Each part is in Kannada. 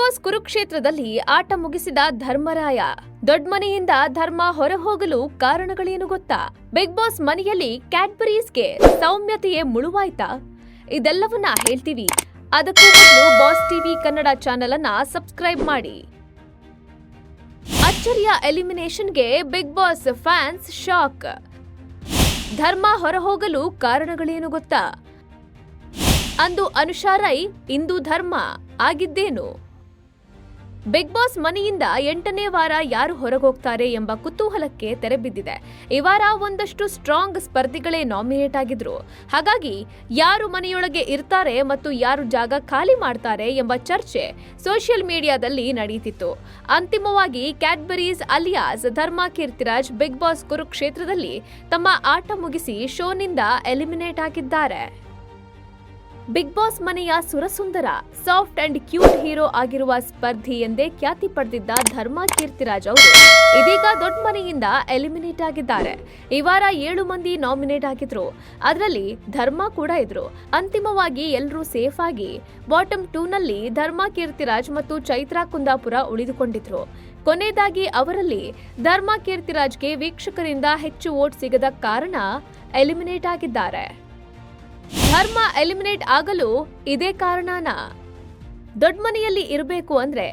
ಬಿಗ್ ಬಾಸ್ ಕುರುಕ್ಷೇತ್ರದಲ್ಲಿ ಆಟ ಮುಗಿಸಿದ ಧರ್ಮರಾಯ. ದೊಡ್ಡ ಮನೆಯಿಂದ ಧರ್ಮ ಹೊರಹೋಗಲು ಕಾರಣಗಳೇನು ಗೊತ್ತಾ? ಬಿಗ್ ಬಾಸ್ ಮನೆಯಲ್ಲಿ ಕ್ಯಾಡ್ಬರೀಸ್ಗೆ ಸೌಮ್ಯತೆಯೇ ಮುಳುವಾಯ್ತಾ? ಇದೆಲ್ಲವನ್ನ ಹೇಳ್ತೀವಿ. ಅದಕ್ಕೂ ಮೊದಲು ಬಾಸ್ ಟಿವಿ ಕನ್ನಡ ಚಾನೆಲ್ ಅನ್ನ ಸಬ್ಸ್ಕ್ರೈಬ್ ಮಾಡಿ. ಅಚ್ಚರಿಯ ಎಲಿಮಿನೇಷನ್ಗೆ ಬಿಗ್ ಬಾಸ್ ಫ್ಯಾನ್ಸ್ ಶಾಕ್. ಧರ್ಮ ಹೊರಹೋಗಲು ಕಾರಣಗಳೇನು ಗೊತ್ತಾ? ಅಂದು ಅನುಷಾ ರೈ, ಇಂದು ಧರ್ಮ ಆಗಿದ್ದೇನು? ಬಿಗ್ ಬಾಸ್ ಮನೆಯಿಂದ 8ನೇ ವಾರ ಯಾರು ಹೊರಗೋಗ್ತಾರೆ ಎಂಬ ಕುತೂಹಲಕ್ಕೆ ತೆರೆಬಿದ್ದಿದೆ. ಈ ವಾರ ಒಂದಷ್ಟು ಸ್ಟ್ರಾಂಗ್ ಸ್ಪರ್ಧಿಗಳೇ ನಾಮಿನೇಟ್ ಆಗಿದ್ರು. ಹಾಗಾಗಿ ಯಾರು ಮನೆಯೊಳಗೆ ಇರ್ತಾರೆ ಮತ್ತು ಯಾರು ಜಾಗ ಖಾಲಿ ಮಾಡ್ತಾರೆ ಎಂಬ ಚರ್ಚೆ ಸೋಷಿಯಲ್ ಮೀಡಿಯಾದಲ್ಲಿ ನಡೆಯುತ್ತಿತ್ತು. ಅಂತಿಮವಾಗಿ ಕ್ಯಾಡ್ಬರೀಸ್ ಅಲಿಯಾಸ್ ಧರ್ಮ ಕೀರ್ತಿರಾಜ್ ಬಿಗ್ ಬಾಸ್ ಕುರುಕ್ಷೇತ್ರದಲ್ಲಿ ತಮ್ಮ ಆಟ ಮುಗಿಸಿ ಶೋನಿಂದ ಎಲಿಮಿನೇಟ್ ಆಗಿದ್ದಾರೆ. ಬಿಗ್ ಬಾಸ್ ಮನೆಯ ಸುರಸುಂದರ, ಸಾಫ್ಟ್ ಅಂಡ್ ಕ್ಯೂಟ್ ಹೀರೋ ಆಗಿರುವ ಸ್ಪರ್ಧಿ ಎಂದೇ ಖ್ಯಾತಿ ಪಡೆದಿದ್ದ ಧರ್ಮ ಕೀರ್ತಿರಾಜ್ ಅವರು ಇದೀಗ ದೊಡ್ಡ ಮನೆಯಿಂದ ಎಲಿಮಿನೇಟ್ ಆಗಿದ್ದಾರೆ. ಈ ವಾರ 7 ಮಂದಿ ನಾಮಿನೇಟ್ ಆಗಿದ್ರು. ಅದರಲ್ಲಿ ಧರ್ಮ ಕೂಡ ಇದ್ರು. ಅಂತಿಮವಾಗಿ ಎಲ್ಲರೂ ಸೇಫ್ ಆಗಿ ಬಾಟಮ್ 2 ನಲ್ಲಿ ಧರ್ಮ ಕೀರ್ತಿರಾಜ್ ಮತ್ತು ಚೈತ್ರಾ ಕುಂದಾಪುರ ಉಳಿದುಕೊಂಡಿದ್ರು. ಕೊನೆಯದಾಗಿ ಅವರಲ್ಲಿ ಧರ್ಮ ಕೀರ್ತಿರಾಜ್ಗೆ ವೀಕ್ಷಕರಿಂದ ಹೆಚ್ಚು ವೋಟ್ ಸಿಗದ ಕಾರಣ ಎಲಿಮಿನೇಟ್ ಆಗಿದ್ದಾರೆ. ಧರ್ಮ ಎಲಿಮಿನೇಟ್ ಆಗಲು ಇದೇ ಕಾರಣನಾ? ದೊಡ್ಡ ಮನೆಯಲ್ಲಿ ಇರಬೇಕು ಅಂದ್ರೆ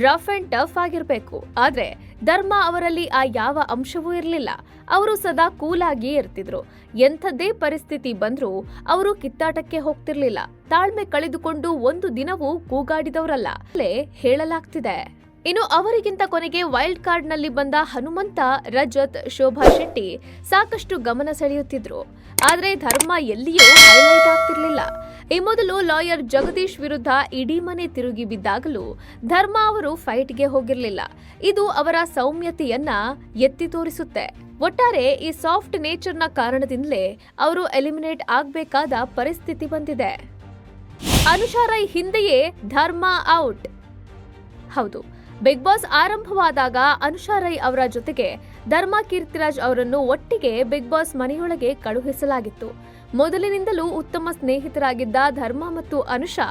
ರಫ್ ಅಂಡ್ ಟಫ್ ಆಗಿರ್ಬೇಕು. ಆದ್ರೆ ಧರ್ಮ ಅವರಲ್ಲಿ ಆ ಯಾವ ಅಂಶವೂ ಇರಲಿಲ್ಲ. ಅವರು ಸದಾ ಕೂಲ್ ಆಗಿ ಇರ್ತಿದ್ರು. ಎಂಥದ್ದೇ ಪರಿಸ್ಥಿತಿ ಬಂದ್ರೂ ಅವರು ಕಿತ್ತಾಟಕ್ಕೆ ಹೋಗ್ತಿರ್ಲಿಲ್ಲ. ತಾಳ್ಮೆ ಕಳೆದುಕೊಂಡು ಒಂದು ದಿನವೂ ಕೂಗಾಡಿದವರಲ್ಲ ಹೇಳಲಾಗ್ತಿದೆ. ಇನ್ನು ಅವರಿಗಿಂತ ಕೊನೆಗೆ ವೈಲ್ಡ್ ಕಾರ್ಡ್ ನಲ್ಲಿ ಬಂದ ಹನುಮಂತ, ರಜತ್, ಶೋಭಾ ಶೆಟ್ಟಿ ಸಾಕಷ್ಟು ಗಮನ ಸೆಳೆಯುತ್ತಿದ್ರು. ಆದ್ರೆ ಧರ್ಮ ಎಲ್ಲಿಯೂ ಹೈಲೈಟ್ ಆಗ್ತಿರ್ಲಿಲ್ಲ. ಈ ಮೊದಲು ಲಾಯರ್ ಜಗದೀಶ್ ವಿರುದ್ಧ ಇಡೀ ಮನೆ ತಿರುಗಿ ಬಿದ್ದಾಗಲೂ ಧರ್ಮ ಅವರು ಫೈಟ್ಗೆ ಹೋಗಿರ್ಲಿಲ್ಲ. ಇದು ಅವರ ಸೌಮ್ಯತೆಯನ್ನ ಎತ್ತಿ ತೋರಿಸುತ್ತೆ. ಒಟ್ಟಾರೆ ಈ ಸಾಫ್ಟ್ ನೇಚರ್ನ ಕಾರಣದಿಂದಲೇ ಅವರು ಎಲಿಮಿನೇಟ್ ಆಗಬೇಕಾದ ಪರಿಸ್ಥಿತಿ ಬಂದಿದೆ. ಅನುಷಾ ರೈ ಹಿಂದೆಯೇ ಧರ್ಮ ಔಟ್. ಹೌದು, ಬಿಗ್ ಬಾಸ್ ಆರಂಭವಾದಾಗ ಅನುಷಾ ರೈ ಅವರ ಜೊತೆಗೆ ಧರ್ಮ ಕೀರ್ತಿರಾಜ್ ಅವರನ್ನು ಒಟ್ಟಿಗೆ ಬಿಗ್ ಬಾಸ್ ಮನೆಯೊಳಗೆ ಕಳುಹಿಸಲಾಗಿತ್ತು. ಮೊದಲಿನಿಂದಲೂ ಉತ್ತಮ ಸ್ನೇಹಿತರಾಗಿದ್ದ ಧರ್ಮ ಮತ್ತು ಅನುಷಾ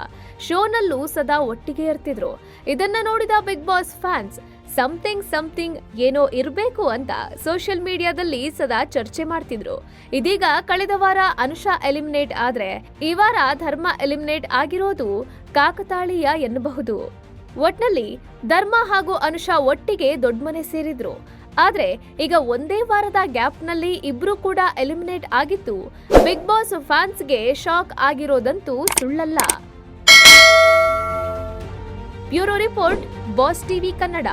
ಶೋನಲ್ಲೂ ಸದಾ ಒಟ್ಟಿಗೆ ಇರ್ತಿದ್ರು. ಇದನ್ನ ನೋಡಿದ ಬಿಗ್ ಬಾಸ್ ಫ್ಯಾನ್ಸ್ ಸಮಥಿಂಗ್ ಏನೋ ಇರಬೇಕು ಅಂತ ಸೋಷಿಯಲ್ ಮೀಡಿಯಾದಲ್ಲಿ ಸದಾ ಚರ್ಚೆ ಮಾಡ್ತಿದ್ರು. ಇದೀಗ ಕಳೆದ ವಾರ ಅನುಷಾ ಎಲಿಮಿನೇಟ್ ಆದ್ರೆ ಈ ವಾರ ಧರ್ಮ ಎಲಿಮಿನೇಟ್ ಆಗಿರೋದು ಕಾಕತಾಳೀಯ ಎನ್ನಬಹುದು. ಒಟ್ನಲ್ಲಿ ಧರ್ಮ ಹಾಗೂ ಅನುಷಾ ಒಟ್ಟಿಗೆ ದೊಡ್ಡಮನೆ ಸೇರಿದ್ರು. ಆದ್ರೆ ಈಗ ಒಂದೇ ವಾರದ ಗ್ಯಾಪ್ನಲ್ಲಿ ಇಬ್ರು ಕೂಡ ಎಲಿಮಿನೇಟ್ ಆಗಿದ್ದು ಬಿಗ್ ಬಾಸ್ ಫ್ಯಾನ್ಸ್ಗೆ ಶಾಕ್ ಆಗಿರೋದಂತೂ ಸುಳ್ಳಲ್ಲ. Bureau report, boss TV Kannada.